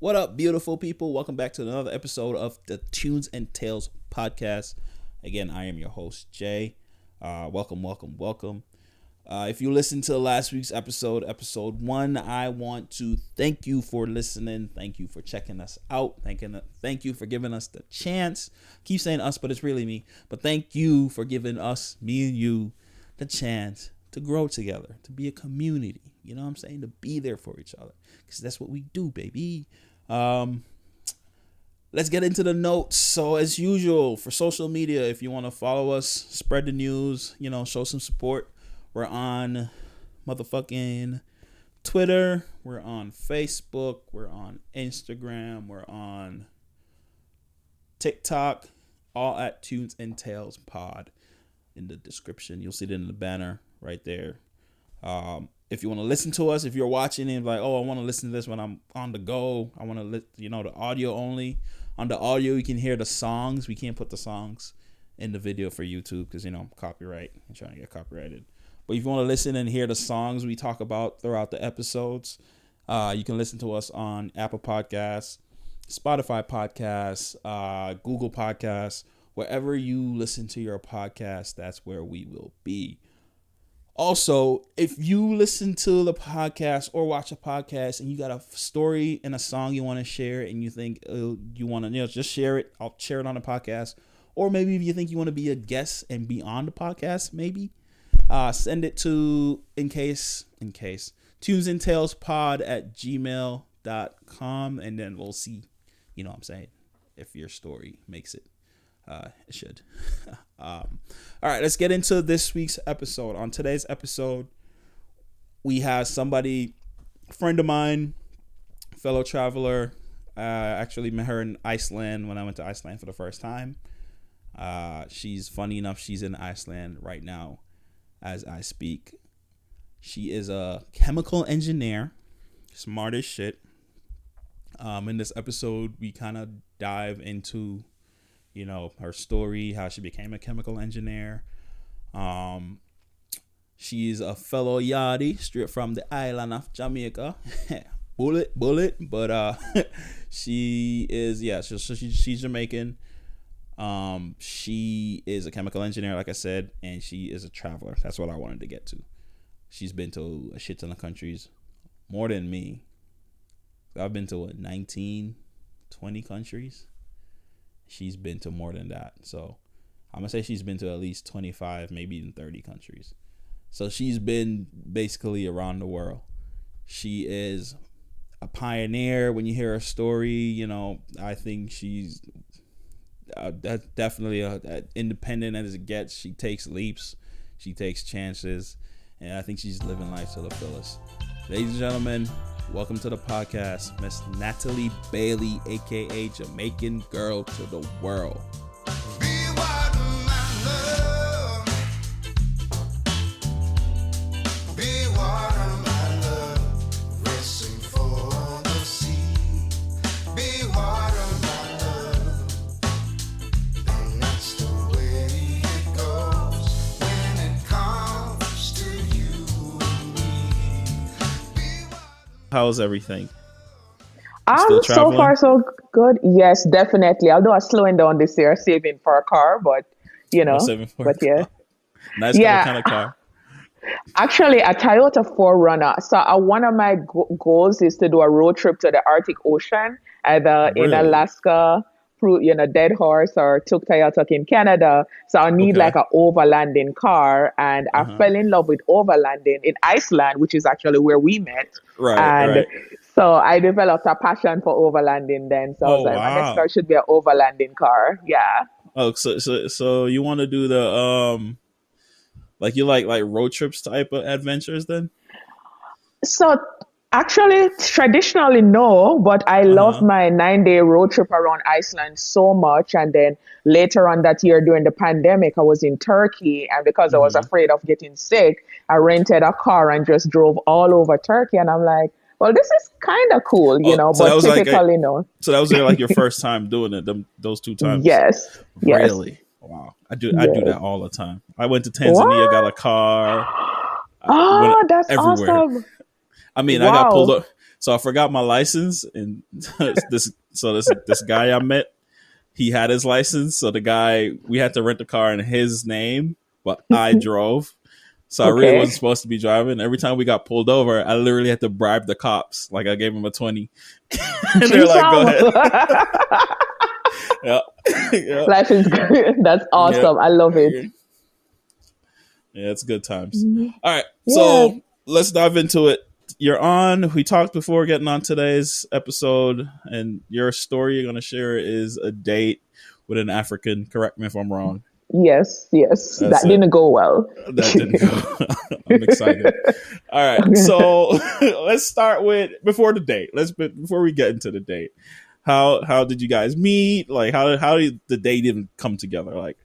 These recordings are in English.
What up, beautiful people? Welcome back to another episode of the Tunes and Tales podcast. Again, I am your host, Jay. Welcome. If you listened to last week's episode 1, I want to thank you for listening. Thank you for checking us out. Thank you for giving us the chance. Keep saying us, but it's really me. But thank you for giving us, me and you, the chance to grow together, to be a community. You know what I'm saying? To be there for each other. Because that's what we do, baby. Let's get into the notes. So as usual, for social media, if you want to follow us, spread the news, show some support. We're on motherfucking Twitter. We're on Facebook. We're on Instagram. We're on TikTok. All at Tunes and Tales Pod in the description. You'll see it in the banner right there. If you want to listen to us, if you're watching and like, oh, I want to listen to this when I'm on the go. I want to the audio only. On the audio, you can hear the songs. We can't put the songs in the video for YouTube because, copyright. I'm trying to get copyrighted. But if you want to listen and hear the songs we talk about throughout the episodes, you can listen to us on Apple Podcasts, Spotify Podcasts, Google Podcasts. Wherever you listen to your podcast, that's where we will be. Also, if you listen to the podcast or watch a podcast and you got a story and a song you want to share and you think you want to just share it, I'll share it on the podcast. Or maybe if you think you want to be a guest and be on the podcast, maybe send it to in case tunesandtalespod@gmail.com, and then we'll see, if your story makes it. It should. All right, let's get into this week's episode. On today's episode, we have a friend of mine, fellow traveler. Actually met her in Iceland when I went to Iceland for the first time. She's funny enough. She's in Iceland right now as I speak. She is a chemical engineer, smart as shit. In this episode, we kind of dive into her story, how she became a chemical engineer. She's a fellow yardie straight from the island of Jamaica. bullet. But she is, she's Jamaican. She is a chemical engineer, like I said, and she is a traveler. That's what I wanted to get to. She's been to a shit ton of countries, more than me. I've been to 19, 20 countries. She's been to more than that. So I'm going to say she's been to at least 25, maybe even 30 countries. So she's been basically around the world. She is a pioneer. When you hear her story, I think she's definitely independent as it gets. She takes leaps. She takes chances. And I think she's living life to the fullest. Ladies and gentlemen, welcome to the podcast, Miss Natalee Bailey, a.k.a. Jamaican Girl to the world. How's everything? So far so good. Yes, definitely. Although I'm slowing down this year, saving for a car, but but yeah. Nice. Yeah. What kind of car? Actually, a Toyota 4Runner. So one of my goals is to do a road trip to the Arctic Ocean, either in Alaska, through Dead Horse, or Tuktoyaktuk in Canada. So I need like an overlanding car, and I fell in love with overlanding in Iceland, which is actually where we met. Right. So I developed a passion for overlanding then. So I was like, my next car should be an overlanding car. Yeah. Oh, so you want to do the you like road trips type of adventures then? So actually, traditionally, no, but I love my 9-day road trip around Iceland so much. And then later on that year during the pandemic, I was in Turkey. And because I was afraid of getting sick, I rented a car and just drove all over Turkey. And I'm like, well, this is kind of cool, but typically, no. So that was like your first time doing it, those 2 times? Yes. Really? Wow. I do that all the time. I went to Tanzania, got a car. That's everywhere. Awesome. I mean, wow. I got pulled up. So I forgot my license, and this guy I met, he had his license. So the guy, we had to rent a car in his name, but I drove. So I really wasn't supposed to be driving. Every time we got pulled over, I literally had to bribe the cops. Like I gave them a 20. And they're like, go ahead. Yeah. Life is good. That's awesome. I love it. Yeah, it's good times. All right. So let's dive into it. You're on. We talked before getting on today's episode, and your story you're going to share is a date with an African. Correct me if I'm wrong. Yes. That didn't go well. That didn't go. I'm excited. All right. Okay. So let's start with before the date. Before we get into the date. How did you guys meet? Like how did the date even come together? Like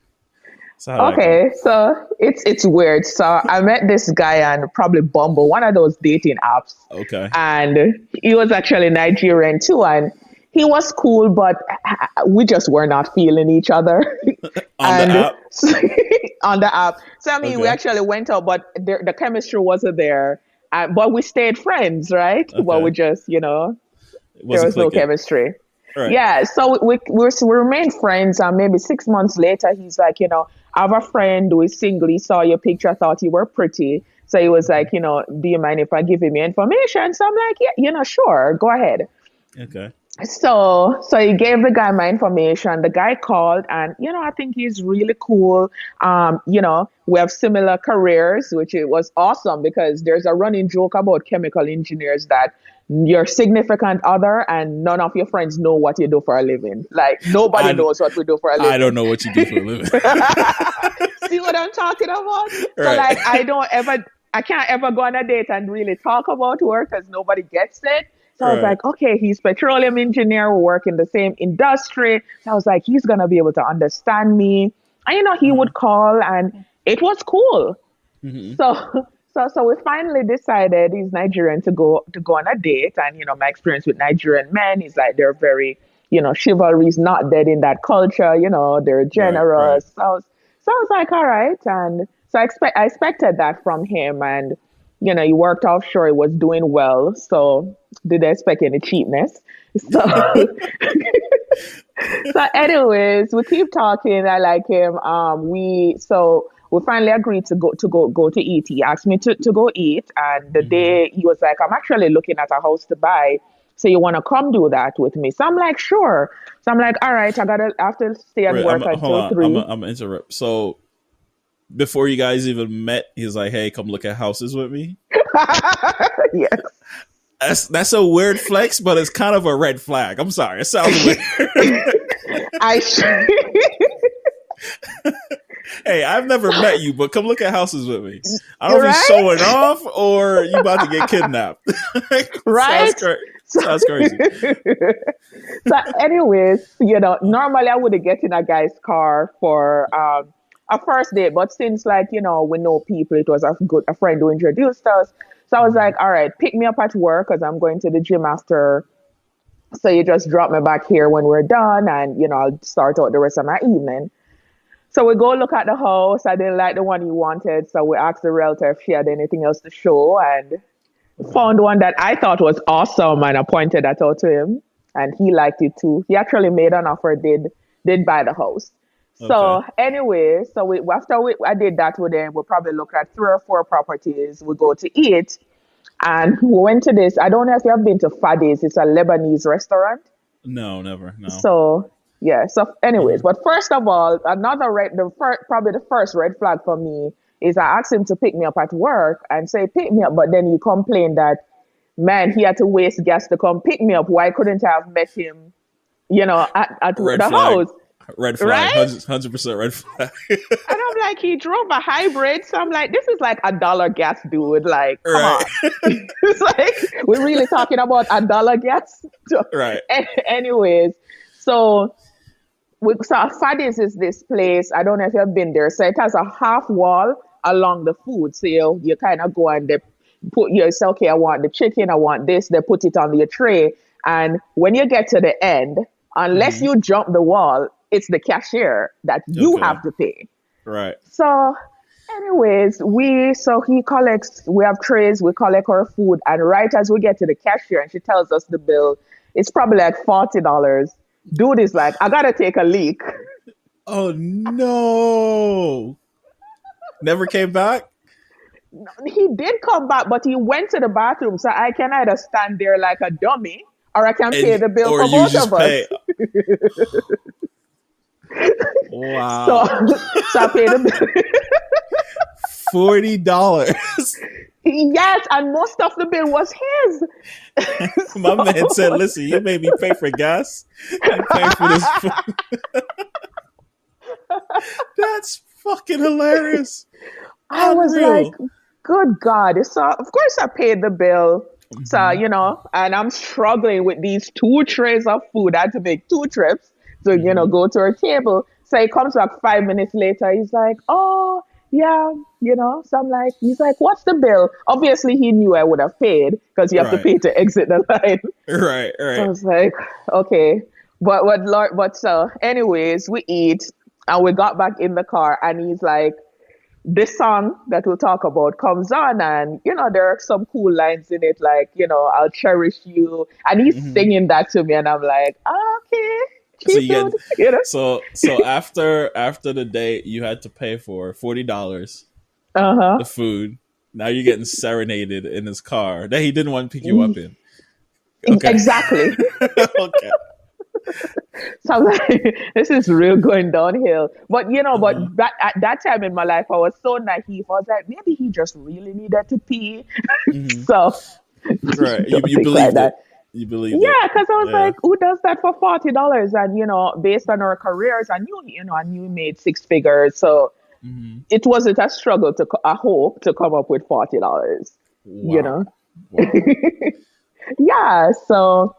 so it's weird. So I met this guy on probably Bumble, one of those dating apps. Okay. And he was actually Nigerian too, and he was cool, but we just were not feeling each other. On the app. So I mean, we actually went out, but the chemistry wasn't there. But we stayed friends, right? Okay. But we just, there was no chemistry. Right. Yeah, so we remained friends, and maybe 6 months later, he's like, I have a friend who is single. He saw your picture, thought you were pretty. So he was like, do you mind if I give him your information? So I'm like, yeah, sure, go ahead. Okay. So he gave the guy my information. The guy called, and, I think he's really cool. We have similar careers, which it was awesome because there's a running joke about chemical engineers that your significant other and none of your friends know what you do for a living. Like nobody knows what we do for a living. I don't know what you do for a living. See what I'm talking about? Right. So like I can't ever go on a date and really talk about work because nobody gets it. So I was like, okay, he's petroleum engineer. We work in the same industry. So I was like, he's going to be able to understand me. And, he would call and it was cool. Mm-hmm. So we finally decided he's Nigerian to go on a date. And, my experience with Nigerian men is like, they're very, chivalry is not dead in that culture. They're generous. Right. So I was like, all right. And so I expected that from him. And, he worked offshore. He was doing well. So did I expect any cheapness? So, so anyways, we keep talking. I like him. We finally agreed to go to eat. He asked me to go eat. And the day he was like, I'm actually looking at a house to buy. So you want to come do that with me? So I'm like, sure. So I'm like, all right, I have to stay at work until 3. I'm going to interrupt. So before you guys even met, he's like, hey, come look at houses with me. Yes. That's a weird flex, but it's kind of a red flag. I'm sorry. It sounds weird. Hey, I've never met you, but come look at houses with me. I don't know if you're showing off or you about to get kidnapped. Right? Sounds crazy. So anyways, normally I would get in a guy's car for a first date, but since we know people, it was a friend who introduced us. So I was like, all right, pick me up at work because I'm going to the gym after. So you just drop me back here when we're done and, I'll start out the rest of my evening. So we go look at the house. I didn't like the one he wanted. So we asked the realtor if she had anything else to show and found one that I thought was awesome. And I pointed that out to him and he liked it too. He actually made an offer, did buy the house. So anyway, after I did that with them, we'll probably look at 3 or 4 properties. We go to eat and we went to this. I don't know if you have been to Fadi's. It's a Lebanese restaurant. No, never. No. So, yeah. So anyways, but first of all, probably the first red flag for me is I asked him to pick me up at work and say, pick me up. But then he complained that, man, he had to waste gas to come pick me up. Why couldn't I have met him, at the house? Red flag, right? 100% red flag. And I'm like, he drove a hybrid. So I'm like, this is like $1 gas, dude. Like, come on. It's like, we're really talking about $1 gas? Right. Anyways, so Fadi's is this place. I don't know if you've been there. So it has a half wall along the food. So you kind of go and you say, okay, I want the chicken, I want this. They put it on your tray. And when you get to the end, unless you jump the wall, it's the cashier that you have to pay. Right. So Anyways, we have trays, we collect our food, and right as we get to the cashier and she tells us the bill, it's probably like $40. Dude is like, I gotta take a leak. Oh no! Never came back. He did come back, but he went to the bathroom, so I can either stand there like a dummy or I can pay And the bill or for you both just of us. pay. So, Wow. so I paid the bill. $40. Yes, and most of the bill was his. My man said, So, listen, you made me pay for gas. You pay for this food. That's fucking hilarious. I was like, Unreal. good God. So, of course, I paid the bill. So, Mm-hmm. and I'm struggling with these two trays of food. I had to make two trips to, Mm-hmm. go to our table. So he comes back 5 minutes later. He's like, oh, yeah, So I'm like, he's like, what's the bill? Obviously, he knew I would have paid because you have to Right. pay to exit the line. Right. So I Right. was like, okay. But so, anyways, we eat and we got back in the car and he's like, this song that we'll talk about comes on and there are some cool lines in it like I'll cherish you and he's Mm-hmm. singing that to me and I'm like okay, So keep you it get so after the date you had to pay for $40 uh-huh the food. Now you're getting serenaded in his car that he didn't want to pick you up in. Okay. exactly. Okay. So I'm like, this is real going downhill. But Uh-huh. at that time in my life, I was so naive. I was like, maybe he just really needed to pee. Mm-hmm. So Right. don't You think like believed it. that. You believed it. Yeah, because I was Yeah. like, who does that for $40? And based on our careers, I knew we made six figures. So Mm-hmm. it wasn't a struggle I hope to come up with $40. You Wow. know, Wow. yeah. So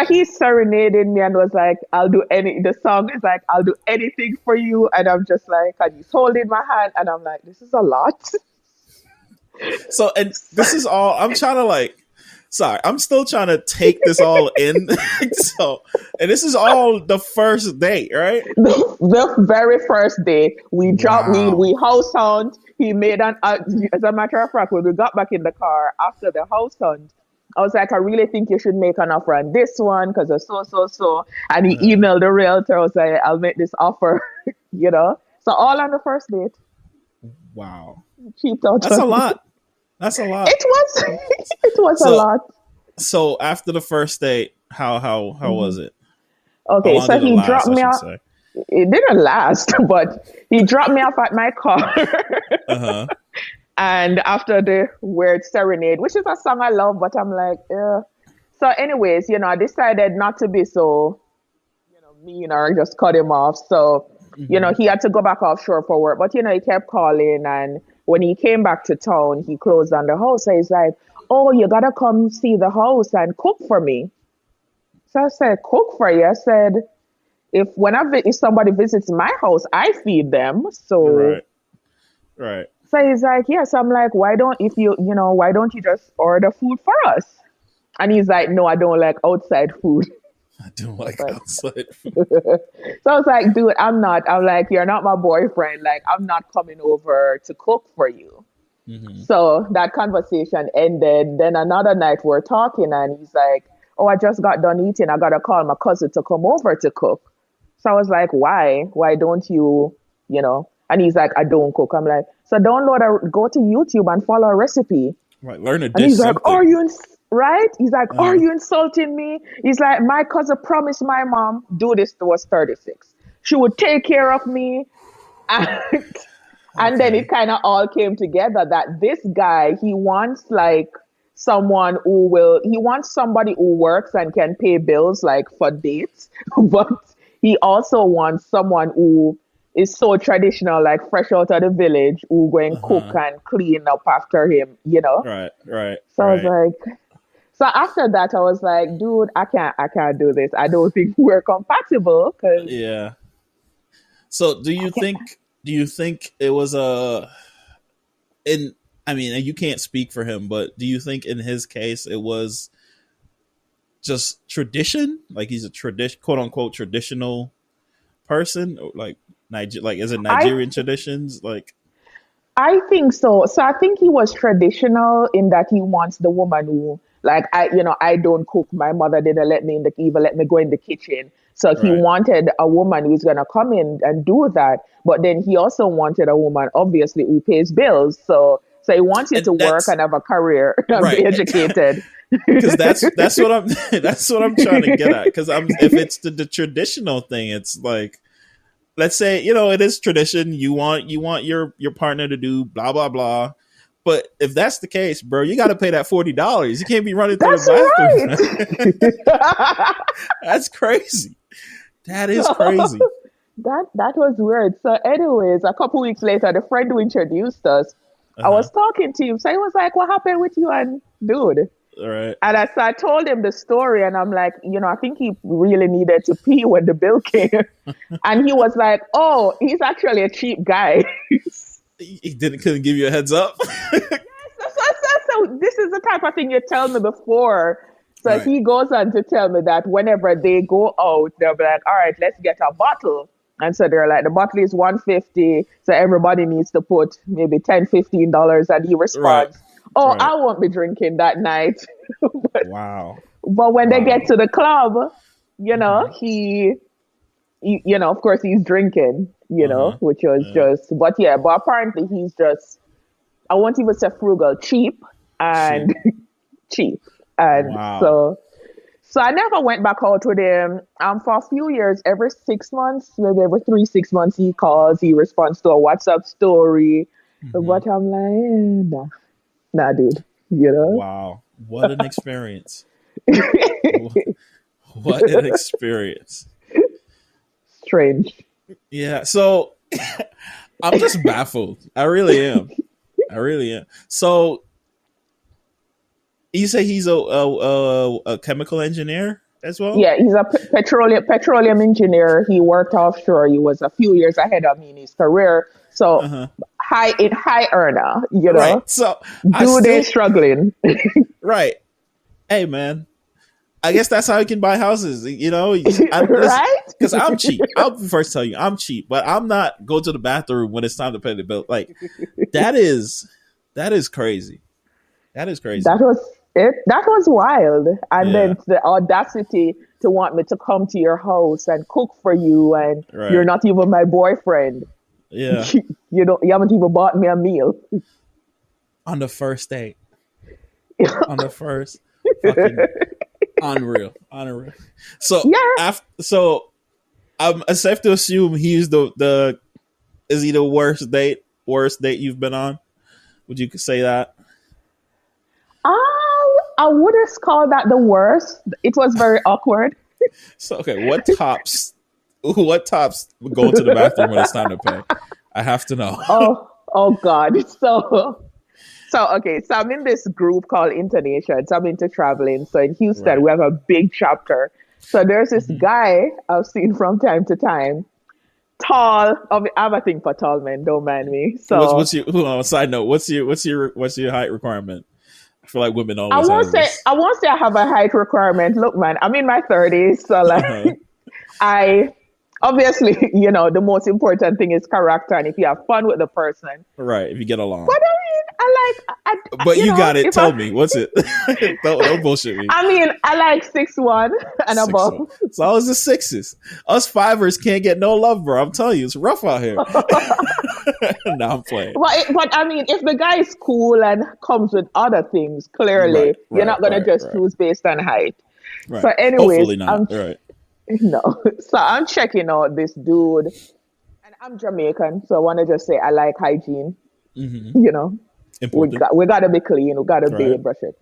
he serenaded me and was like, I'll do the song is like, I'll do anything for you. And I'm just like, and he's holding my hand. And I'm like, this is a lot. So, and this is all I'm trying to sorry, I'm still trying to take this all in. So, and this is all the first date, right? The very first day, we dropped, we Wow. house hunt. He made as a matter of fact, when we got back in the car after the house hunt, I was like, I really think you should make an offer on this one because it's so. And he Uh, emailed the realtor. I was like, I'll make this offer, So all on the first date, wow. cheaped out That's a on me. lot. That's a lot. It was, it was a So, lot. so after the first date, how Mhm. was it? How Okay, long so did it he last? dropped I me should off. say. It didn't last, but he dropped me off at my car. Uh huh. And after the weird serenade, which is a song I love, but I'm like, yeah. So, anyways, I decided not to be so, mean or just cut him off. So, Mm-hmm. he had to go back offshore for work, but he kept calling. And when he came back to town, he closed on the house. So he's like, "Oh, you gotta come see the house and cook for me." So I said, "Cook for you?" I said, if somebody visits my house, I feed them. So Right. Right. he's like, yes. I'm like, why don't you just order food for us? And he's like, no, I don't like outside food. I don't I was like like, outside food. so I was like, dude, I'm like, you're not my boyfriend. Like, I'm not coming over to cook for you. Mm-hmm. So that conversation ended. Then another night we're talking and he's like, oh, I just got done eating. I got to call my cousin to come over to cook. So I was like, why? Why don't you, And he's like, I don't cook. I'm like, so go to YouTube and follow a recipe. Right. Learn a And dish he's like, something. right? He's like, are Uh, you insulting me? He's like, my cousin promised my mom, do this was 36. She would take care of me. And then okay. it kind of all came together that this guy, he wants like he wants somebody who works and can pay bills like for dates, but he also wants someone who is so traditional, like fresh out of the village, who go Uh and cook huh. and clean up after him. Right. Right. So I was Right. like, so after that, I was like, dude, I can't do this. I don't think we're compatible because Yeah. So, I can't. do you think it was a in? I mean, you can't speak for him, but do you think in his case it was just tradition? Like he's a tradition, quote unquote, traditional person, or like is it I Nigerian traditions? Like, I think so. So I think he was traditional in that he wants the woman who, like, I don't cook. My mother didn't let me even let me go in the kitchen. So he Right. wanted a woman who's gonna come in and do that. But then he also wanted a woman, obviously, who pays bills. So he wants you And to work that's and have a career and be right. educated. Because that's what I'm that's what I'm trying to get at. Because I'm if it's the traditional thing, it's like, let's say, it is tradition. You want your partner to do blah blah blah. But if that's the case, bro, you got to pay that $40. You can't be running through the That's bathroom. right. That's crazy. That is So crazy. that was weird. So, anyways, a couple weeks later, the friend who introduced us, Uh I huh. was talking to him. So he was like, "What happened with you and dude?" All right. So I told him the story, and I'm like, I think he really needed to pee when the bill came, and he was like, "Oh, he's actually a cheap guy." He didn't couldn't give you a heads up. So this is the type of thing you tell me before. So Right. he goes on to tell me that whenever they go out, they'll be like, "All right, let's get a bottle." And so they're like, the bottle is 150. So everybody needs to put maybe $10, $15. And he Right. responds, "Oh, Right. I won't be drinking that night." but, Wow. but when they get Wow. to the club, Mm-hmm. of course he's drinking, Uh huh. which was Yeah. but yeah, but apparently he's just, I won't even say frugal, cheap Cheap. and cheap. And Wow. so I never went back out with him. For a few years, every 6 months, maybe every 3, 6 months, he calls, he responds to a WhatsApp story. Mm-hmm. But I'm like, nah, nah, dude, you Wow. What an experience. know? Wh- What an experience. Strange. Yeah. So I'm just baffled. I really am. I really am. So you say he's a chemical engineer as well? Yeah, he's a petroleum engineer. He worked offshore. He was a few years ahead of me in his career. Uh So huh. high earner, Right. So I Dude ain't still struggling. right. Hey man, I guess that's how you can buy houses. I listen Right? because I'm cheap. I'll first tell you I'm cheap, but I'm not go to the bathroom when it's time to pay the bill. Like that is that is crazy. That is crazy. That was it. That was wild. And Yeah. then the audacity to want me to come to your house and cook for you, and you're Right. not even my boyfriend. Yeah. You haven't even bought me a meal. On the first date. On the first fucking unreal. Unreal. So Yeah. after it's safe to assume he's the is he the worst date you've been on? Would you say that? I would have called that the worst. It was very awkward. So okay, what tops going to the bathroom when it's time to pay? I have to know. Oh God. So I'm in this group called Internation. So I'm into traveling. So in Houston, Right. we have a big chapter. So there's this Hmm. guy I've seen from time to time, tall. I have a thing for tall men. Don't mind me. So What's your hold on, side note? What's your height requirement? I feel like women I always won't have say this. I won't say I have a height requirement. Look, man, I'm in my 30s, so like Uh-huh. I obviously, the most important thing is character, and if you have fun with the person. Right. If you get along. But I mean, But you got it. if Tell me. What's it? don't bullshit me. I like 6'1" and 6'1". above. It's always the sixes. Us fivers can't get no love, bro. I'm telling you, it's rough out here. No, I'm playing. But I mean, if the guy is cool and comes with other things, Right, clearly you're right, not gonna right, just right, choose based on height. So, right. anyways, Hopefully not. Right. no. So I'm checking out this dude, and I'm Jamaican, so I want to just say I like hygiene. Hmm. You know, Important. we gotta be clean. We gotta Right. bathe, brush it.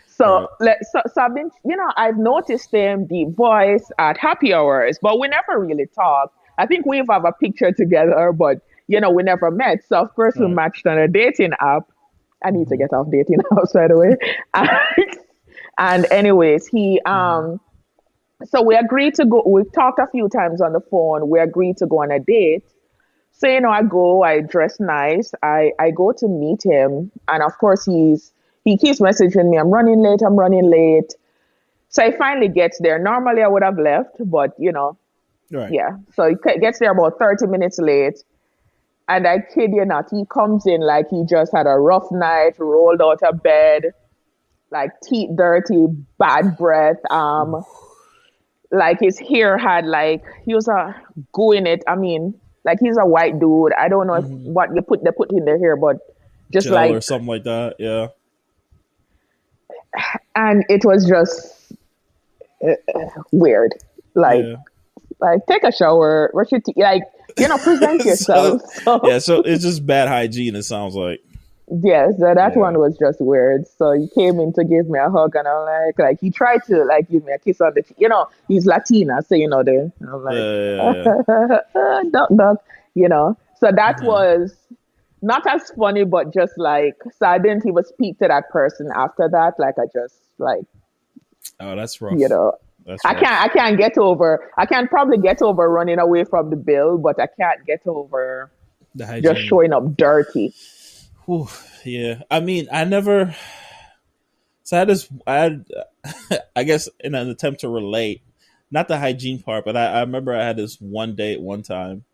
So Right. I've been, I've noticed him, deep voice at happy hours, but we never really talked. I think we've have a picture together, but we never met. So of course we Right. matched on a dating app. I need to Hmm. get off dating apps, by the way. And anyways, Hmm. so we agreed to go. We talked a few times on the phone. We agreed to go on a date. So, I dress nice. I go to meet him. And of course, he keeps messaging me, I'm running late, I'm running late. So he finally gets there. Normally, I would have left, but, Right. yeah. So he gets there about 30 minutes late. And I kid you not, he comes in like he just had a rough night, rolled out of bed, like teeth dirty, bad breath. Like his hair had like he was goo in it. I mean, like he's a white dude. I don't know if what they put in their hair, but just Gel like or something like that. Yeah. and it was just weird. Like Yeah. like take a shower, brush your teeth, like present yourself. So it's just bad hygiene. It sounds like. Yeah, so that Yeah. one was just weird. So he came in to give me a hug, and I'm like he tried to like give me a kiss on the cheek. He's Latina, so I'm like, duck, So that was not as funny, but just like, so I didn't even speak to that person after that. Like I just like, Oh, that's rough. That's I rough. I can't probably get over running away from the bill, but I can't get over The hygiene. just showing up dirty. Whew, yeah. I mean, I never. So I had, I guess, in an attempt to relate, not the hygiene part, but I remember I had this one date one time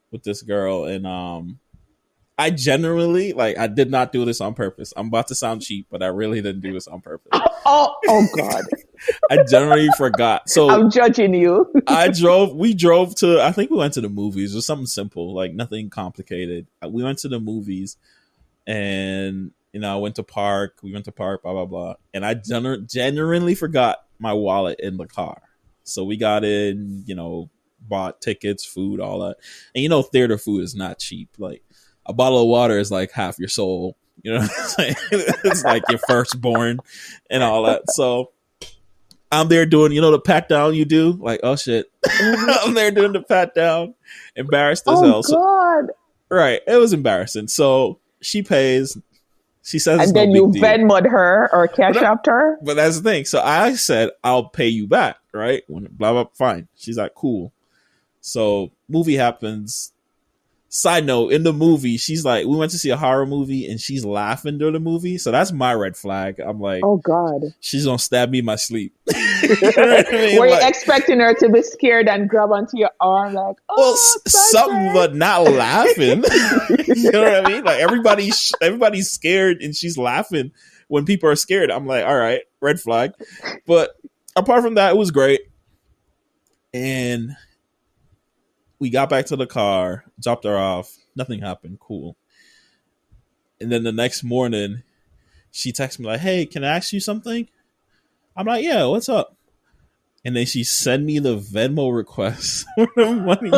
with this girl, and I genuinely, like, I did not do this on purpose. I'm about to sound cheap, but I really didn't do this on purpose. Oh God. I generally forgot. So I'm judging you. we drove to, I think we went to the movies. It was something simple, like nothing complicated. We went to the movies, and I went to park. We went to park, blah blah blah, and I genuinely forgot my wallet in the car. So we got in, bought tickets, food, all that, and theater food is not cheap. Like a bottle of water is like half your soul. It's like your firstborn and all that. So I'm there doing, the pat down you do. Like, oh shit, I'm there doing the pat down, embarrassed as hell. God. Right, it was embarrassing. So she pays. She says, and then you Venmo'd her or cash apped her. But that's the thing. So I said, I'll pay you back, right? Blah blah. Fine. She's like, cool. So movie happens. Side note, in the movie, she's like, we went to see a horror movie and she's laughing during the movie. So that's my red flag. I'm like, oh God, she's gonna stab me in my sleep. Were you expecting her to be scared and grab onto your arm like, something, but not laughing? You know what I mean? Like everybody's scared and she's laughing when people are scared. I'm like, all right, red flag. But apart from that, it was great. And we got back to the car, dropped her off. Nothing happened. Cool. And then the next morning, she texts me like, hey, can I ask you something? I'm like, yeah, what's up? And then she sent me the Venmo request for the money.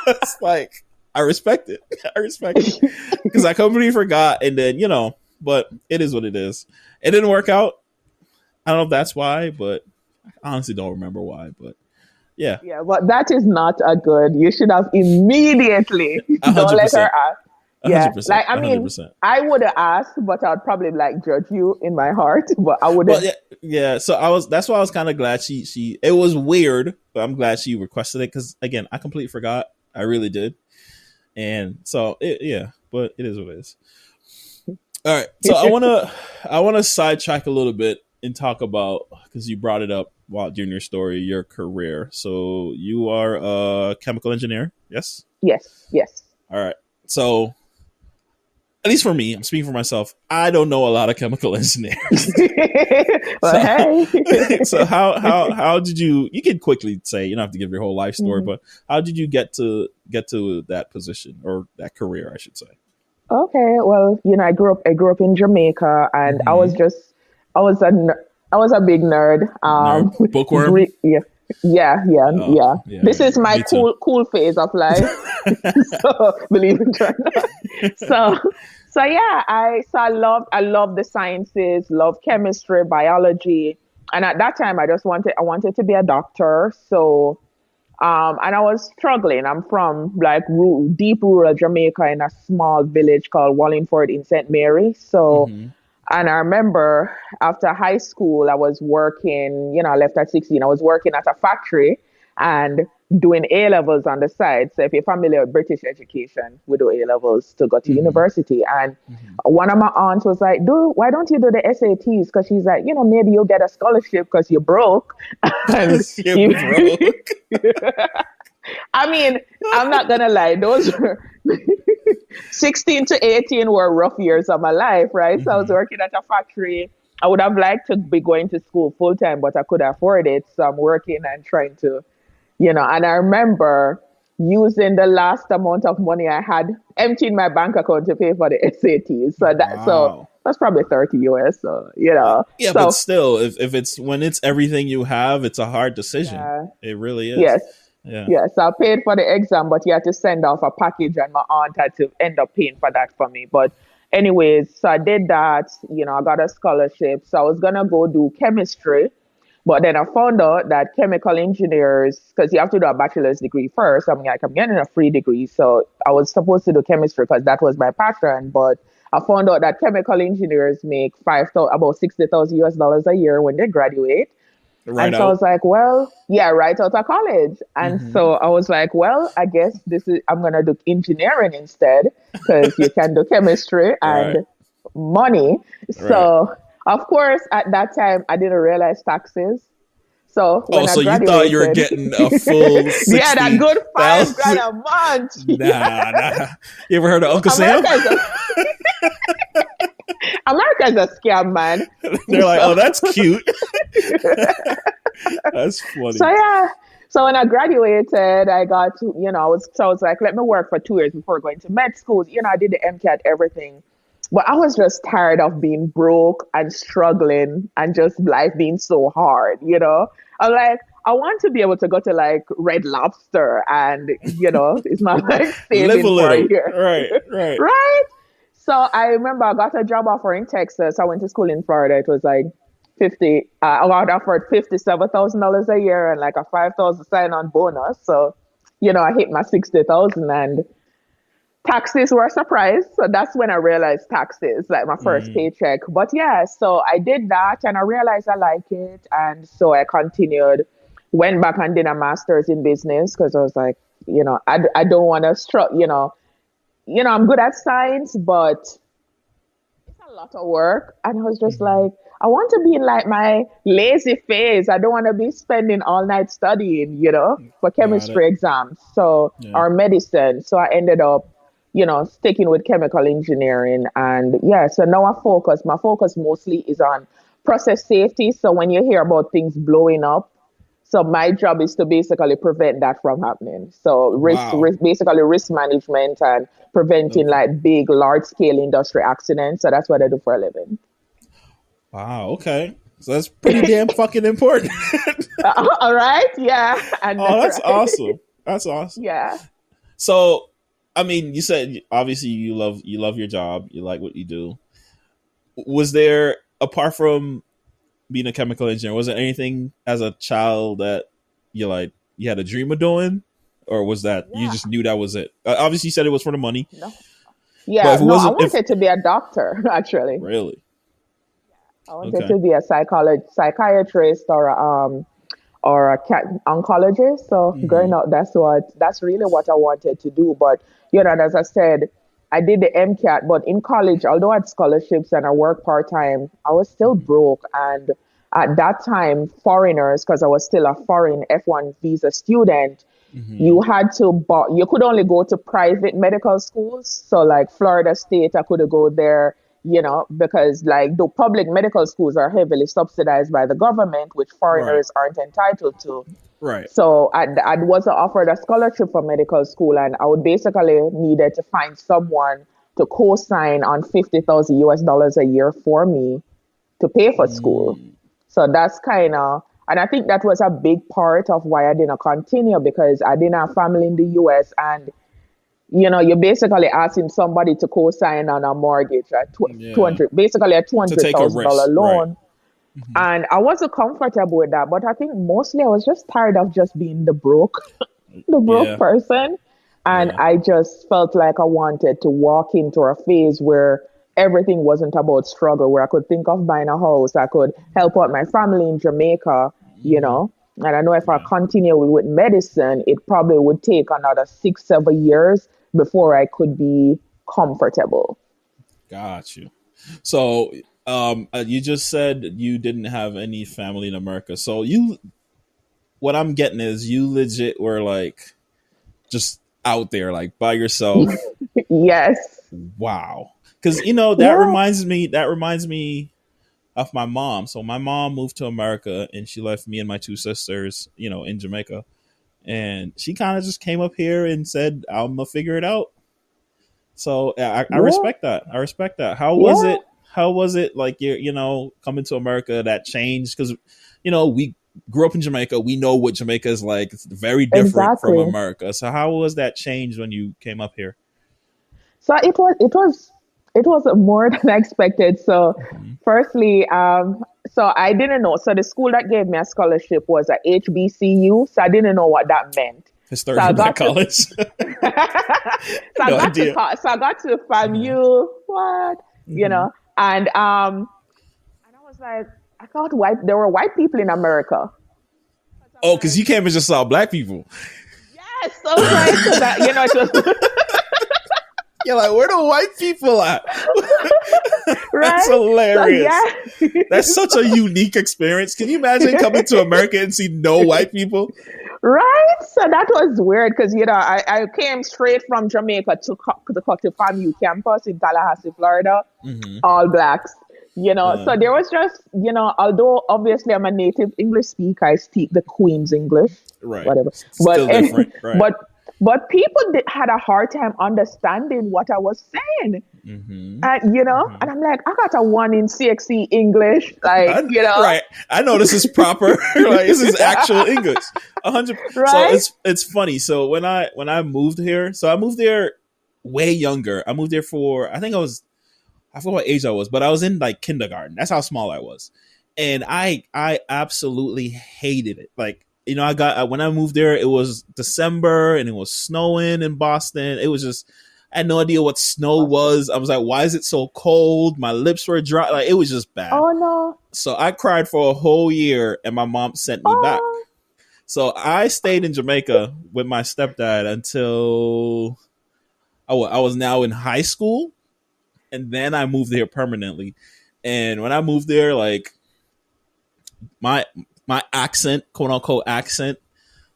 It's like, I respect it. Because I completely forgot. And then, but it is what it is. It didn't work out. I don't know if that's why, but I honestly don't remember why, but yeah. Yeah, but that is not a good. You should have immediately 100%. Don't let her ask. Yeah, 100%, like I mean, 100%. I would have asked, but I'd probably like judge you in my heart. But I wouldn't. Well, yeah. So that's why I was kind of glad she. It was weird, but I'm glad she requested it because again, I completely forgot. I really did, and so but it is what it is. All right, so I wanna sidetrack a little bit and talk about, because you brought it up while during your story, your career. So you are a chemical engineer, yes? Yes. All right. So at least for me, I'm speaking for myself, I don't know a lot of chemical engineers. So how did you can quickly say, you don't have to give your whole life story, but how did you get to that position or that career, I should say? Okay, well, I grew up in Jamaica, and I was a big nerd. Bookworm. Yeah. This is my cool phase of life. So believe it or not. So yeah, I love the sciences, love chemistry, biology, and at that time I wanted to be a doctor. So and I was struggling. I'm from like deep rural Jamaica in a small village called Wallingford in St. Mary. So, and I remember after high school, I was working, I left at 16. I was working at a factory and doing A-levels on the side. So if you're familiar with British education, we do A-levels to go to university. And one of my aunts was like, why don't you do the SATs? Because she's like, maybe you'll get a scholarship because you're broke. And you're broke. I mean, I'm not gonna lie, those were 16 to 18 were rough years of my life, right? So I was Hmm. working at a factory. I would have liked to be going to school full time, but I could afford it. So I'm working and trying to, and I remember using the last amount of money I had, emptying my bank account to pay for the SATs. So Wow. that's probably 30 US. So, Yeah, but so still, if it's when it's everything you have, it's a hard decision. yeah, It really is. yes. Yeah. Yes, I paid for the exam, but you had to send off a package, and my aunt had to end up paying for that for me. But, anyways, so I did that. I got a scholarship. So I was gonna go do chemistry, but then I found out that chemical engineers, because you have to do a bachelor's degree first. I'm like, I'm getting a free degree, so I was supposed to do chemistry because that was my passion. But I found out that chemical engineers make about $60,000 a year when they graduate. Right And so I out. was like, well, yeah, right out of college. And Hmm. so I was like, well, I guess I'm going to do engineering instead because you can do chemistry Right. and money. Right. So, of course, at that time, I didn't realize taxes. So Oh, when I so you thought you were graduated, getting a full yeah, that good 5 grand 60,000? a month. Nah, nah. You ever heard of Uncle Sam? America is a America is a scam, man. They're like, So oh, that's cute. That's So funny. yeah. So when I graduated, I got to, I was like, let me work for 2 years before going to med school. I did the MCAT, everything. But I was just tired of being broke and struggling and just life being so hard. I'm like, I want to be able to go to like Red Lobster and, it's not like Live a saving for a little. year. Right, right. Right? So I remember I got a job offer in Texas. I went to school in Florida. It was like 50. I got offered $57,000 a year and like a 5,000 sign-on bonus. So, I hit my 60,000 and taxes were a surprise. So that's when I realized taxes, like my first Mm. paycheck. But yeah, so I did that and I realized I like it. And so I continued, went back and did a master's in business because I was like, I don't want to I'm good at science, but it's a lot of work. And I was just Hmm. like, I want to be in like my lazy phase. I don't want to be spending all night studying, for Got it. chemistry exams. So, Yeah. or medicine. So I ended up, sticking with chemical engineering. And yeah, so now my focus mostly is on process safety. So when you hear about things blowing up, so my job is to basically prevent that from happening. So Wow. basically risk management and preventing Okay. like big, large scale industry accidents. So that's what I do for a living. Wow. Okay. So that's pretty damn fucking important. All right. Yeah. And Oh, that's right. awesome. That's awesome. Yeah. So, I mean, you said obviously you love your job. You like what you do. Was there, apart from being a chemical engineer, was there anything as a child that you had a dream of doing, or was that you Yeah. just knew that was it? Obviously, you said it was for the money, No. but Yeah. if it No, I wasn't, if wanted to be a doctor, actually. really, I wanted okay, to be a psychiatrist or a cat oncologist. So hmm, growing up, that's really what I wanted to do. But as I said, I did the MCAT, but in college, although I had scholarships and I worked part time, I was still broke. And at that time, foreigners, because I was still a foreign F1 visa student, hmm, you had to you could only go to private medical schools. So like Florida State, I could go there, because like the public medical schools are heavily subsidized by the government, which right, foreigners aren't entitled to. right, So I was offered a scholarship for medical school, and I would basically needed to find someone to co-sign on 50,000 US dollars a year for me to pay for school. mm, So that's kind of, and I think that was a big part of why I didn't continue because I didn't have family in the US. And, you're basically asking somebody to co sign on a mortgage at yeah, basically a to take a $200,000 risk, right, loan. hmm, And I wasn't comfortable with that. But I think mostly I was just tired of just being the broke yeah, person. And yeah, I just felt like I wanted to walk into a phase where everything wasn't about struggle, where I could think of buying a house, I could help out my family in Jamaica, you hmm, know. And I know if I yeah, continue with medicine, it probably would take another 6, 7 years before I could be comfortable. got you. So, you just said you didn't have any family in America, so what I'm getting is you legit were like just out there, like by yourself. Yes. Wow. Because you know that Yeah. reminds me of my mom. So my mom moved to America and she left me and my two sisters, you know, in Jamaica. And she kind of just came up here and said, "I'm gonna figure it out." So I Yeah. respect that. I respect that. How was Yeah. it? How was it like you know, coming to America? That changed because you know we grew up in Jamaica. We know what Jamaica is like. It's very different from Exactly. America. So how was that change when you came up here? So it was more than I expected. So Mm-hmm. firstly, so I didn't know. So the school that gave me a scholarship was a HBCU. So I didn't know what that meant. So I Historical Black got to College. so I No got to idea. co- so I got to Uh-huh. FAMU, what, Mm-hmm. and I was like, I thought there were white people in America. Because I'm Oh, because like, you came and just saw black people. yes. So I was like, because it was You're like, where the white people at? That's right. So hilarious. yeah. That's such a unique experience. Can you imagine coming to America and see no white people? Right? So that was weird because, I came straight from Jamaica to FAMU campus in Tallahassee, Florida, Mm-hmm. all blacks. Uh, So there was just, although obviously I'm a native English speaker, I speak the Queen's English, right. whatever. But Still different. Right. but but people had a hard time understanding what I was saying. Mm-hmm. And Mm-hmm. I'm like, I got a one in CXC English, Right. I know this is proper. Like this is actual English. 100. So right? it's funny. So when I moved here, so I moved there way younger. I moved there for I forgot what age I was, but I was in like kindergarten. That's how small I was, and I absolutely hated it. Like you know, when I moved there, it was December and it was snowing in Boston. It was just I had no idea what snow was. I was like, why is it so cold? My lips were dry. Like it was just bad. Oh no. So I cried for a whole year, and my mom sent me back. Oh. So I stayed in Jamaica with my stepdad until I was now in high school, and then I moved here permanently. And when I moved there, like my my accent, quote unquote accent,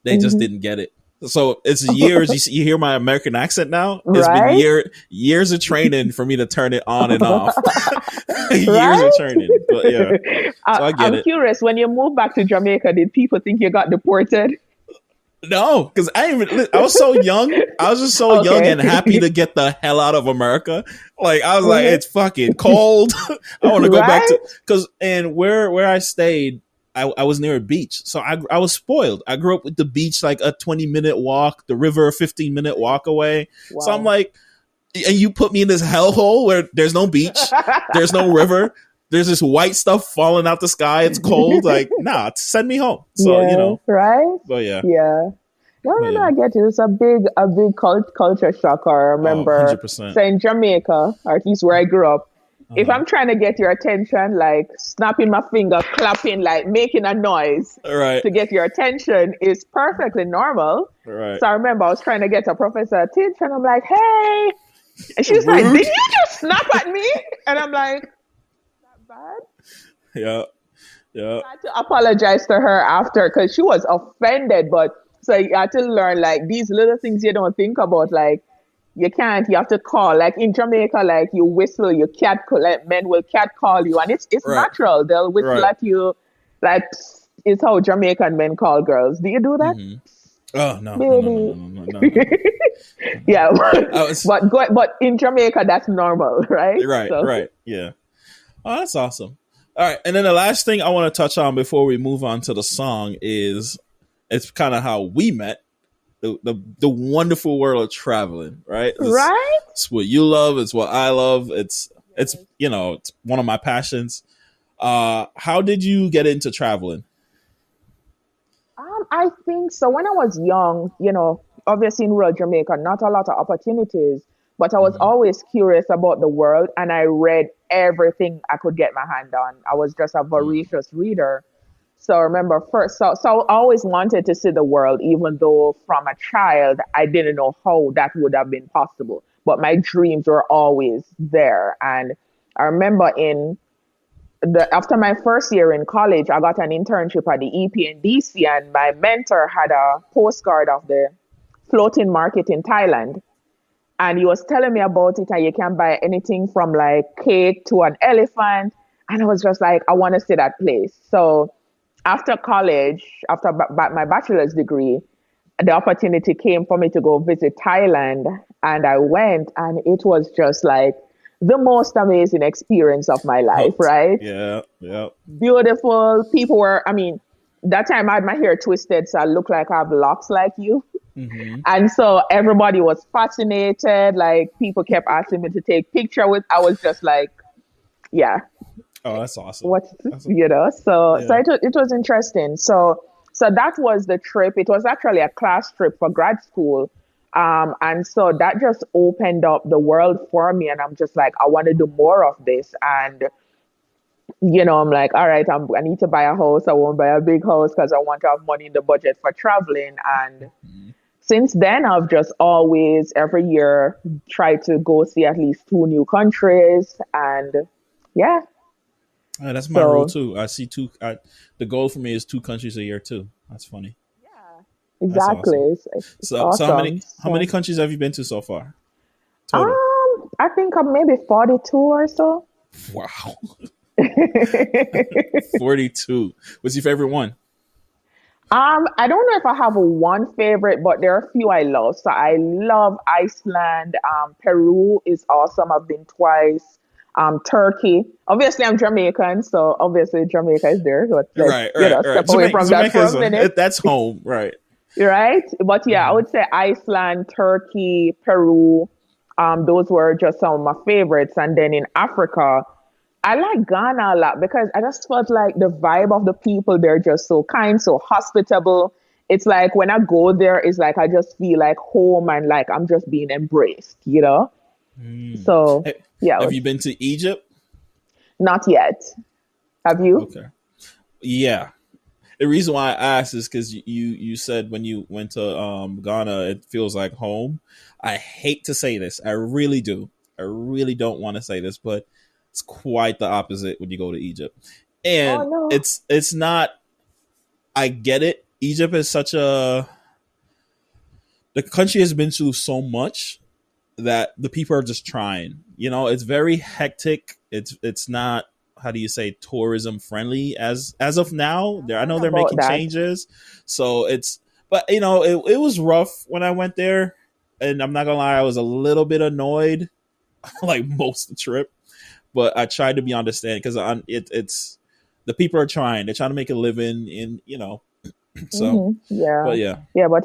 they just Mhm. didn't get it. So it's years. You hear my American accent now. It's been Right? years of training for me to turn it on and off. Years of Right? training, but yeah. So I get I'm it. curious, when you moved back to Jamaica, did people think you got deported? No, because I was so young. I was just so young Okay. and happy to get the hell out of America. Like I was like, Mhm. it's fucking cold. I want to go back Right? to and where I stayed, I was near a beach, so I was spoiled. I grew up with the beach like a 20-minute walk, the river a 15-minute walk away. So I'm Wow. like, and you put me in this hellhole where there's no beach, there's no river, there's this white stuff falling out the sky. It's cold. Like, nah, send me home. So Yeah, right? but yeah, Yeah. No, but no, no, yeah. I get it. It's a big culture shock. I Oh, remember, 100%. say in Jamaica, or at least where I grew up, if Uh-huh. I'm trying to get your attention, like snapping my finger, clapping, like making a noise All right. to get your attention is perfectly normal. All right. So I remember I was trying to get a professor attention. I'm like, hey. And she's like, did Rude. you just snap at me? And I'm like, that bad? Yeah. Yeah. I had to apologize to her after because she was offended. But so you had to learn like these little things you don't think about. Like you have to call. Like in Jamaica, like you whistle, you like men will cat call you, and it's Right. natural. They'll whistle Right. at you, like psst. It's how Jamaican men call girls. Do you do that, Mm-hmm. Oh no, no, no, no, baby? no, no, no, no, no. Yeah, I was but in Jamaica that's normal, right? right, So right. Yeah. Oh, that's awesome. All right, and then the last thing I want to touch on before we move on to the song is it's kind of how we met. The wonderful world of traveling, right? right. It's what you love. It's what I love. It's it's one of my passions. How did you get into traveling? I think so. When I was young, obviously in rural Jamaica, not a lot of opportunities, but I was Mm-hmm. always curious about the world and I read everything I could get my hand on. I was just a voracious reader. So I remember so I always wanted to see the world, even though from a child, I didn't know how that would have been possible. But my dreams were always there. And I remember after my first year in college, I got an internship at the EPNDC, and my mentor had a postcard of the floating market in Thailand. And he was telling me about it, and you can buy anything from like cake to an elephant. And I was just like, I want to see that place. So after college, after my bachelor's degree, the opportunity came for me to go visit Thailand. And I went, and it was just like the most amazing experience of my life, Hooked. right? Yeah, yeah. Beautiful. People were, I mean, that time I had my hair twisted, so I look like I have locks like you. Mm-hmm. And so everybody was fascinated. Like people kept asking me to take picture with. I was just like, yeah, Oh, that's awesome. what That's you know. So yeah. it was interesting. So that was the trip. It was actually a class trip for grad school. And so that just opened up the world for me. And I'm just like, I want to do more of this. And I'm like, all right, I need to buy a house. I won't buy a big house because I want to have money in the budget for traveling. And since then, I've just always, every year, tried to go see at least two new countries. And yeah, That's my rule so too. I see two. The goal for me is 2 countries a year too. That's funny. yeah, That's exactly. awesome. It's So awesome. how many So, countries have you been to so far? Total. I think I'm maybe 42 or so. Wow. 42. What's your favorite one? I don't know if I have a one favorite, but there are a few I love. So I love Iceland. Peru is awesome. I've been twice. Turkey. Obviously, I'm Jamaican, so obviously Jamaica is there. So let's, Right, right, right. step away from that Jamaica for is a minute, that's home, right? right? But yeah, I Mhm. would say Iceland, Turkey, Peru. Those were just some of my favorites. And then in Africa, I like Ghana a lot because I just felt like the vibe of the people, they're just so kind, so hospitable. It's like when I go there, it's like I just feel like home and like I'm just being embraced. Mm. So yeah, Have you been to Egypt? not yet. Have you? Okay. Yeah. The reason why I asked is because you said when you went to Ghana, it feels like home. I hate to say this, I really do. I really don't want to say this, but it's quite the opposite when you go to Egypt, Oh and no. it's not. I get it. Egypt is such a the country has been through so much that the people are just trying. It's very hectic. It's not, how do you say, tourism friendly as of now. I I know heard they're about making that. changes, so but it was rough when I went there, and I'm not gonna lie, I was a little bit annoyed, like most of the trip, but I tried to be understanding because it's the people are trying. They're trying to make a living so, Yeah. but yeah, Yeah, but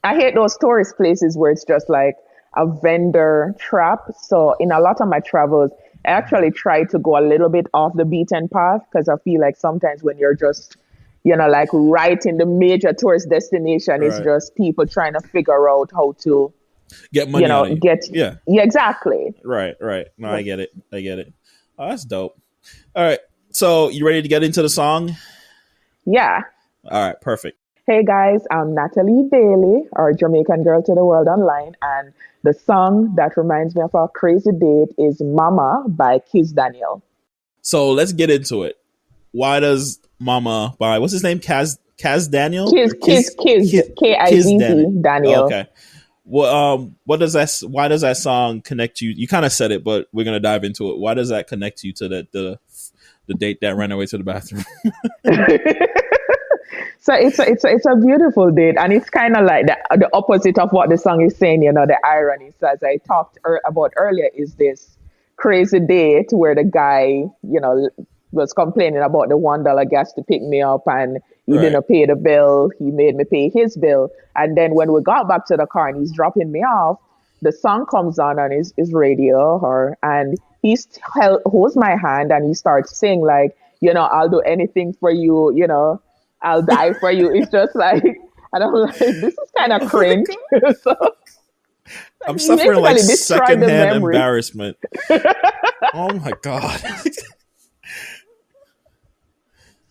I hate those tourist places where it's just like a vendor trap. So in a lot of my travels, I actually try to go a little bit off the beaten path because I feel like sometimes when you're just, like right in the major tourist destination, it's right. just people trying to figure out how to, Get money out of you. get, Yeah. yeah, exactly. Right, right. No, I But get it. I get it. Oh, that's dope. All right. So you ready to get into the song? yeah. All right, perfect. Hey guys, I'm Natalie Bailey, or Jamaican Girl to the World Online, and the song that reminds me of our crazy date is Mama by Kiss Daniel. So let's get into it. Why does Mama by what's his name? Kaz Daniel Kiss, or Kiss, Kiss, Kiz Kizz, Daniel? Oh, Daniel. okay. What does that? Why does that song connect you? You kind of said it, but we're gonna dive into it. Why does that connect you to the date that ran away to the bathroom? So it's a beautiful date, and it's kind of like the opposite of what the song is saying. The irony. So as I talked about earlier, is this crazy date where the guy, was complaining about the $1 gas to pick me up, and he Right. didn't pay the bill. He made me pay his bill, and then when we got back to the car and he's dropping me off, the song comes on his radio, and holds my hand and he starts saying like, I'll do anything for you, I'll die for you. It's just like, and I'm like, this is kind of Oh my cringe. god. So I'm he suffering like basically destroyed the secondhand memory. embarrassment. Oh my god.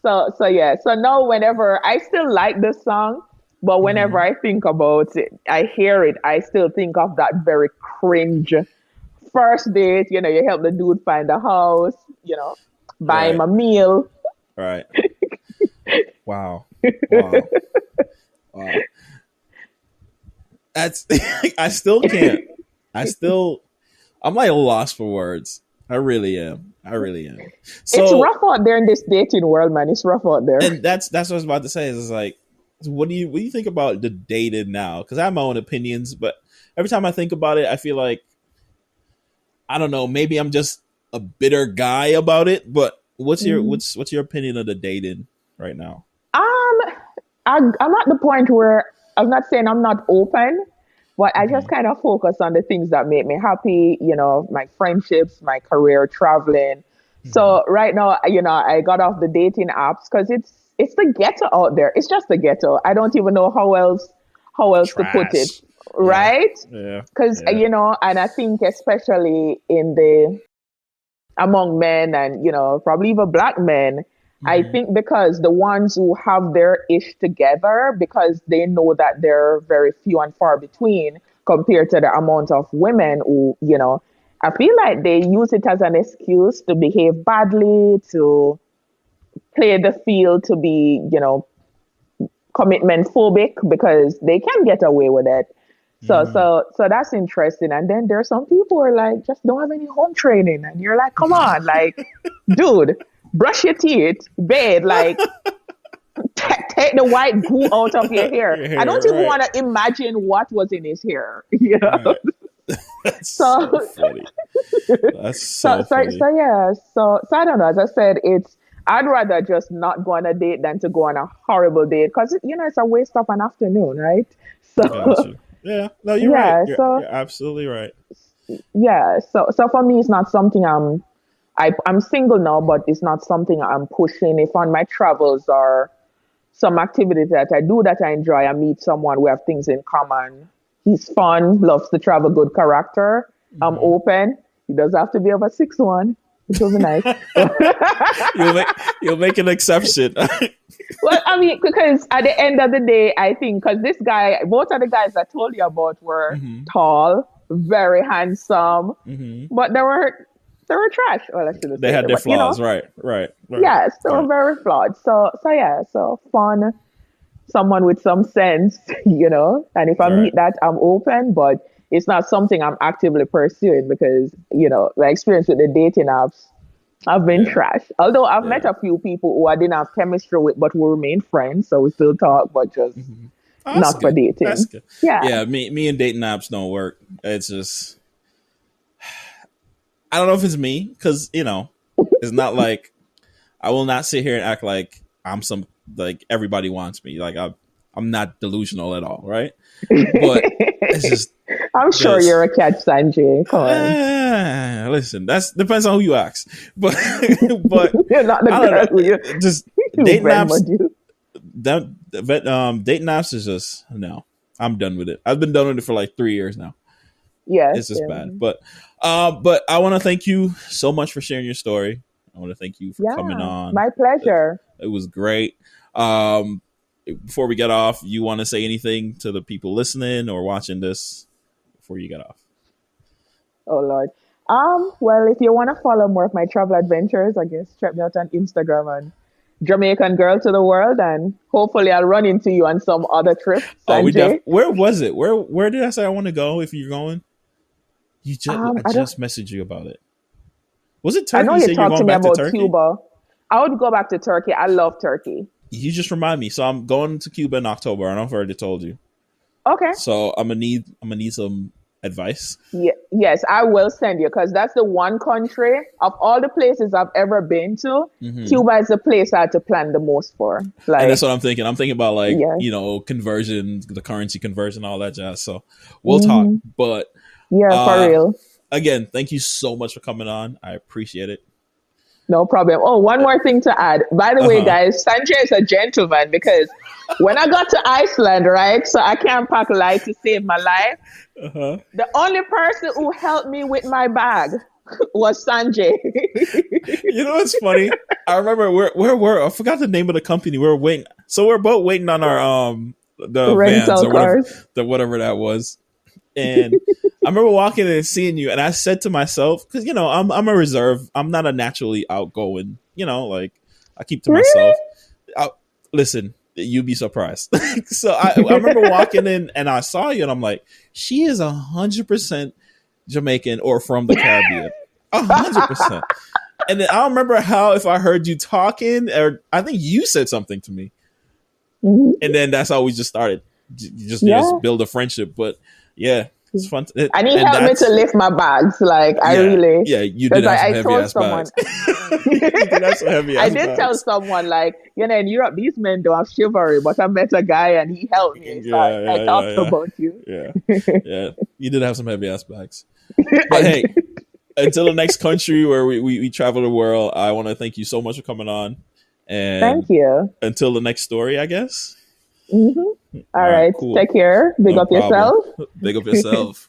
So yeah. So now whenever I still like the song, but whenever Mhm. I think about it, I hear it, I still think of that very cringe first date. You help the dude find a house, buy him Right. a meal. Right. Wow. Wow. Wow. That's I still can't. I'm like lost for words. I really am. So It's rough out there in this dating world, man. It's rough out there. and that's what I was about to say. Is like, what do you think about the dating now? Because I have my own opinions, but every time I think about it, I feel like I don't know. Maybe I'm just a bitter guy about it. But what's your opinion of the dating right now? I'm at the point where I'm not saying I'm not open, but I just kind of focus on the things that make me happy. You know, my friendships, my career, traveling. So right now, you know, I got off the dating apps because it's the ghetto out there. It's just the ghetto. I don't even know how else to put it, Trash. right? Yeah. Because Yeah. you know, and I think especially in the among men and you know probably even black men, I think because the ones who have their ish together because they know that they're very few and far between compared to the amount of women who you know, I feel like they use it as an excuse to behave badly, to play the field, to be you know commitment phobic because they can get away with it. So that's interesting. And then there's some people who are like just don't have any home training, and you're like, come on, like, dude, brush your teeth, bathe, like take the white goo out of your hair. Your I don't hair, even right. want to imagine what was in his hair, you know. Right. That's So so funny. That's so funny. so yeah. So I don't know. As I said, I'd rather just not go on a date than to go on a horrible date because you know it's a waste of an afternoon, right? Got So you. Yeah. No, you're right. yeah. You're absolutely right. Yeah. So for me, it's not something I'm single now, but it's not something I'm pushing. If on my travels or some activities that I do that I enjoy, I meet someone, we have things in common. He's fun, loves to travel, good character. I'm open. He does have to be over 6'1", which will be nice. You'll make an exception. Well, I mean, because at the end of the day, I think because this guy, both of the guys I told you about were tall, very handsome, but they were trash. Well, I shouldn't They say had that, their but you know, flaws, right. yes, they were Right. very flawed. So yeah, so fun, someone with some sense, you know. And if I Right. meet that, I'm open, but it's not something I'm actively pursuing because you know my experience with the dating apps. I've been Yeah. trash. Although I've met Yeah. a few people who I didn't have chemistry with, but we remain friends, so we still talk, but just Oh, that's not for good. That's dating. good. Yeah. Yeah, me and dating apps don't work. It's just I don't know if it's me because you know it's not like I will not sit here and act like I'm some like everybody wants me. Like I'm not delusional at all, right? But it's just I'm sure this. you're a catch, Sanjay. Come on. Listen, that's depends on who you ask, but but You're not the I don't girl know. who you, Just who dating apps. Venmoed you. Dating apps is just no. I'm done with it. I've been done with it for like 3 years now. Yes. It's just Yeah. bad. But I want to thank you so much for sharing your story. I want to thank you for coming Yeah. on. My pleasure. It was great. Um, Before we get off, you want to say anything to the people listening or watching this before you get off? Oh Lord. Well, if you want to follow more of my travel adventures, I guess check me out on Instagram and Jamaican Girl to the World, and hopefully I'll run into you on some other trip, Oh, Sanjay. where was it? Where did I say I want to go? If you're going, I I don't. just messaged you about it. Was it I Turkey? know You you said you're talked to going me back to about Turkey. Cuba. I would go back to Turkey. I love Turkey. You just remind me. So I'm going to Cuba in October. I don't know if I already told you. Okay. So I'm gonna need some advice. Yeah, yes, I will send you because that's the one country of all the places I've ever been to. Cuba is the place I had to plan the most for. And that's Like, what I'm thinking. I'm thinking about like, yeah, you know, conversion, the currency conversion, all that jazz. So we'll talk. But yeah, for uh real. again, thank you so much for coming on. I appreciate it. No problem. Oh, one more thing to add. By the way, Uh-huh. guys, Sanjay is a gentleman because when I got to Iceland, right, so I can't pack light to save my life. Uh-huh. The only person who helped me with my bag was Sanjay. You know what's funny? I remember where were I forgot the name of the company. We were waiting. So we're both waiting on our the vans Rental or whatever cars. whatever that was. And I remember walking in and seeing you, and I said to myself, because you know I'm a reserve. I'm not a naturally outgoing. You know, like I keep to Really? myself. Listen, you'd be surprised. So I remember walking in and I saw you and I'm like, she is 100% Jamaican or from the Caribbean. 100%. And then I don't remember how, if I heard you talking, or I think you said something to me. Mm-hmm. And then that's how we just started. Just build a friendship. But yeah, it's fun. And he helped me to lift my bags. Like, I really. Yeah, you did have some heavy ass bags. I did tell someone, like, in Europe, these men don't have chivalry, but I met a guy and he helped me. So I talked about you. Yeah. You did have some heavy ass bags. But hey, until the next country where we travel the world, I want to thank you so much for coming on. And thank you. Until the next story, I guess. Mm-hmm. All right. Cool. Take care. Big up yourself. Big up yourself.